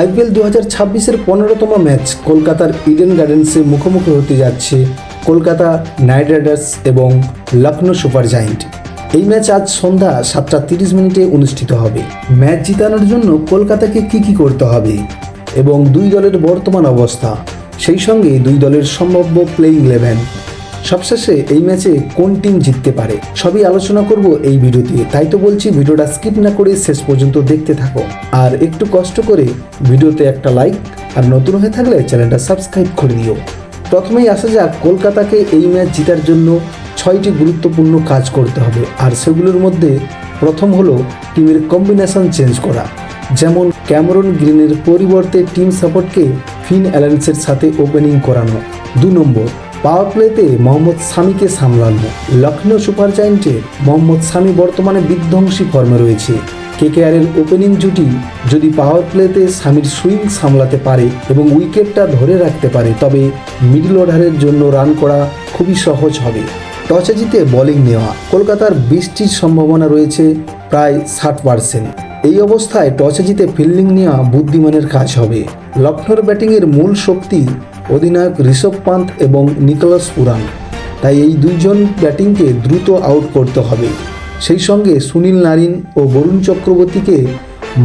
IPL 2026-এর 15তম match কলকাতার Eden গার্ডেন্সে মুখোমুখি হতে যাচ্ছে কলকাতা নাইট রাইডার্স এবং লখনৌ সুপার জায়েন্ট। এই ম্যাচ আজ সন্ধ্যা 7:30 অনুষ্ঠিত হবে। ম্যাচ জিতানোর জন্য কলকাতাকে কি করতে হবে এবং দুই দলের বর্তমান অবস্থা, সেই সঙ্গে দুই দলের সম্ভাব্য প্লেইং 11, সবশেষে এই ম্যাচে কোন টিম জিততে পারে, সবই আলোচনা করব এই ভিডিওতে। তাই তো বলছি ভিডিওটা স্কিপ না করে শেষ পর্যন্ত দেখতে থাকো, আর একটু কষ্ট করে ভিডিওতে একটা লাইক, আর নতুন হয়ে থাকলে চ্যানেলটা সাবস্ক্রাইব করে দিও। প্রথমেই আসা যাক, কলকাতাকে এই ম্যাচ জেতার জন্য 6টি গুরুত্বপূর্ণ কাজ করতে হবে, আর সেগুলোর মধ্যে প্রথম হলো টিমের কম্বিনেশন চেঞ্জ করা। যেমন ক্যামেরন গ্রিনের পরিবর্তে টিম সাপোর্টকে ফিন অ্যালেন্সের সাথে ওপেনিং করানো। 2 নম্বর, পাওয়ার প্লেতে মোহাম্মদ সামিকে সামলানো। লখনৌ সুপার জায়েন্টের মোহাম্মদ সামি বর্তমানে বিধ্বংসী ফর্মে রয়েছে। কেকেআরের ওপেনিং জুটি যদি পাওয়ার প্লেতে সামির সুইং সামলাতে পারে এবং উইকেটটা ধরে রাখতে পারে, তবে মিডল অর্ডারের জন্য রান করা খুবই সহজ হবে। টসে জিতে বোলিং নেওয়া। কলকাতার বৃষ্টির সম্ভাবনা রয়েছে প্রায় 60%। এই অবস্থায় টসে জিতে ফিল্ডিং নেওয়া বুদ্ধিমানের কাজ হবে। লখনৌর ব্যাটিংয়ের মূল শক্তি অধিনায়ক ঋষভ পান্ত এবং নিকোলাস পুরান, তাই এই দুইজন ব্যাটিংকে দ্রুত আউট করতে হবে। সেই সঙ্গে সুনীল নারিন ও বরুণ চক্রবর্তীকে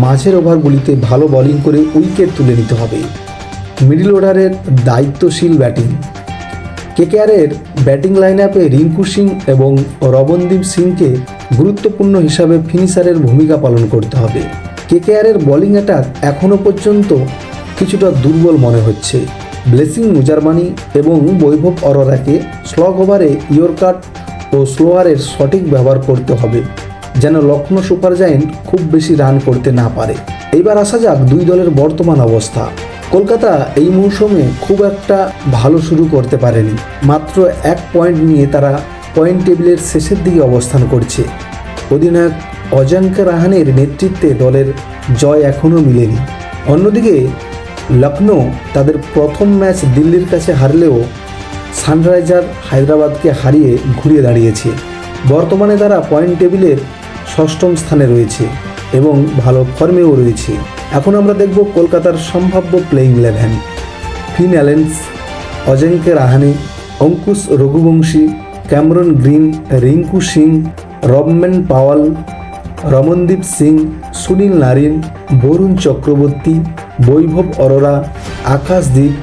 মাঝের ওভারগুলিতে ভালো বোলিং করে উইকেট তুলে নিতে হবে। মিডল অর্ডারের দায়িত্বশীল ব্যাটিং। কেকেআরের ব্যাটিং লাইন আপে রিঙ্কু সিং এবং রমনদীপ সিংকে গুরুত্বপূর্ণ হিসাবে ফিনিশারের ভূমিকা পালন করতে হবে। কেকেআরের বোলিং অ্যাটাক এখনও পর্যন্ত কিছুটা দুর্বল মনে হচ্ছে। ব্লেসিং মুজারমানি এবং বৈভব অরোরাকে স্লগ ওভারে ইয়র্কার ও স্লোয়ারের সঠিক ব্যবহার করতে হবে, যেন লখনৌ সুপার জায়েন্ট খুব বেশি রান করতে না পারে। এইবার আসা যাক দুই দলের বর্তমান অবস্থা। কলকাতা এই মৌসুমে খুব একটা ভালো শুরু করতে পারেনি। মাত্র 1 পয়েন্ট নিয়ে তারা পয়েন্ট টেবিলের শেষের দিকে অবস্থান করছে। অধিনায়ক অজিঙ্ক্য রাহানের নেতৃত্বে দলের জয় এখনও মিলেনি। অন্যদিকে লখনৌ তাদের প্রথম ম্যাচ দিল্লির কাছে হারলেও সানরাইজার হায়দ্রাবাদকে হারিয়ে ঘুরিয়ে দাঁড়িয়েছে। বর্তমানে তারা পয়েন্ট টেবিলের 6ম স্থানে রয়েছে এবং ভালো ফর্মেও রয়েছে। এখন আমরা দেখব কলকাতার সম্ভাব্য playing 11। Finn Allen, Ajinkya Rahane, Angkrish Raghuvanshi, Cameron Green, Rinku Singh, Rovman Powell, Ramandeep Singh, Sunil Narine, Varun Chakravarthy, Vaibhav Arora, Akashdeep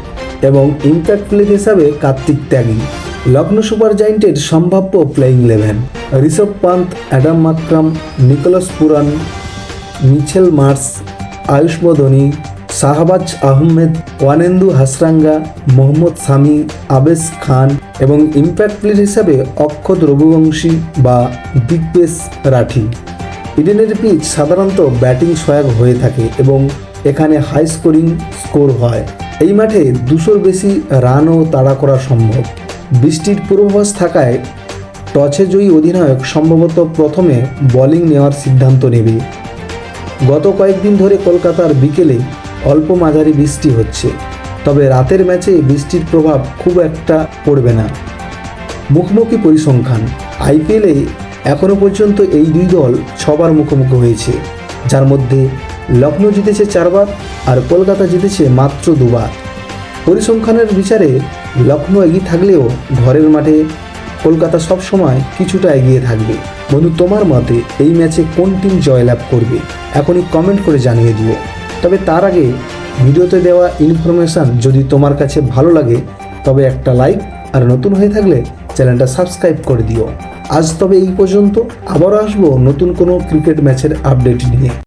এবং ইম্প্যাক্ট প্লেয়ার হিসাবে কার্তিক ত্যাগী। লখনৌ সুপার জায়েন্টের সম্ভাব্য playing 11: Rishabh Pant, Aiden Markram, Nicholas Pooran, Mitchell Marsh, Ayush Badoni, Shahbaz Ahmed, Wanindu Hasaranga, Mohammed Shami, Avesh Khan এবং ইম্প্যাক্ট প্লেয়ার হিসাবে অক্ষত রঘুবংশী বা দিগ্বেশ রাঠি। ইডেনের পিচ সাধারণত ব্যাটিং সহায়ক হয়ে থাকে এবং এখানে হাই স্কোর হয়। এই মাঠে 200-র বেশি রানও তাড়া করা সম্ভব। বৃষ্টির পূর্বাভাস থাকায় টসে জয়ী অধিনায়ক সম্ভবত প্রথমে বোলিং নেওয়ার সিদ্ধান্ত নেবে। গত কয়েকদিন ধরে কলকাতার বিকেলে অল্প মাঝারি বৃষ্টি হচ্ছে, তবে রাতের ম্যাচে বৃষ্টির প্রভাব খুব একটা পড়বে না। মুখোমুখি পরিসংখ্যান। আইপিএলে এখনও পর্যন্ত এই দুই দল 6বার মুখোমুখি হয়েছে, যার মধ্যে লখনৌ জিতেছে 4বার আর কলকাতা জিতেছে মাত্র 2বার। পরিসংখ্যানের বিচারে লখনৌ এগিয়ে থাকলেও ঘরের মাঠে কলকাতা সবসময় কিছুটা এগিয়ে থাকবে। বন্ধু, তোমার মতে এই ম্যাচে কোন টিম জয়লাভ করবে এখনই কমেন্ট করে জানিয়ে দিও। তবে তার আগে ভিডিওতে দেওয়া ইনফরমেশান যদি তোমার কাছে ভালো লাগে তবে একটা লাইক, আর নতুন হয়ে থাকলে চ্যানেলটা সাবস্ক্রাইব করে দিও। আজ তবে এই পর্যন্ত, আবারও আসবো নতুন কোনো ক্রিকেট ম্যাচের আপডেট নিয়ে।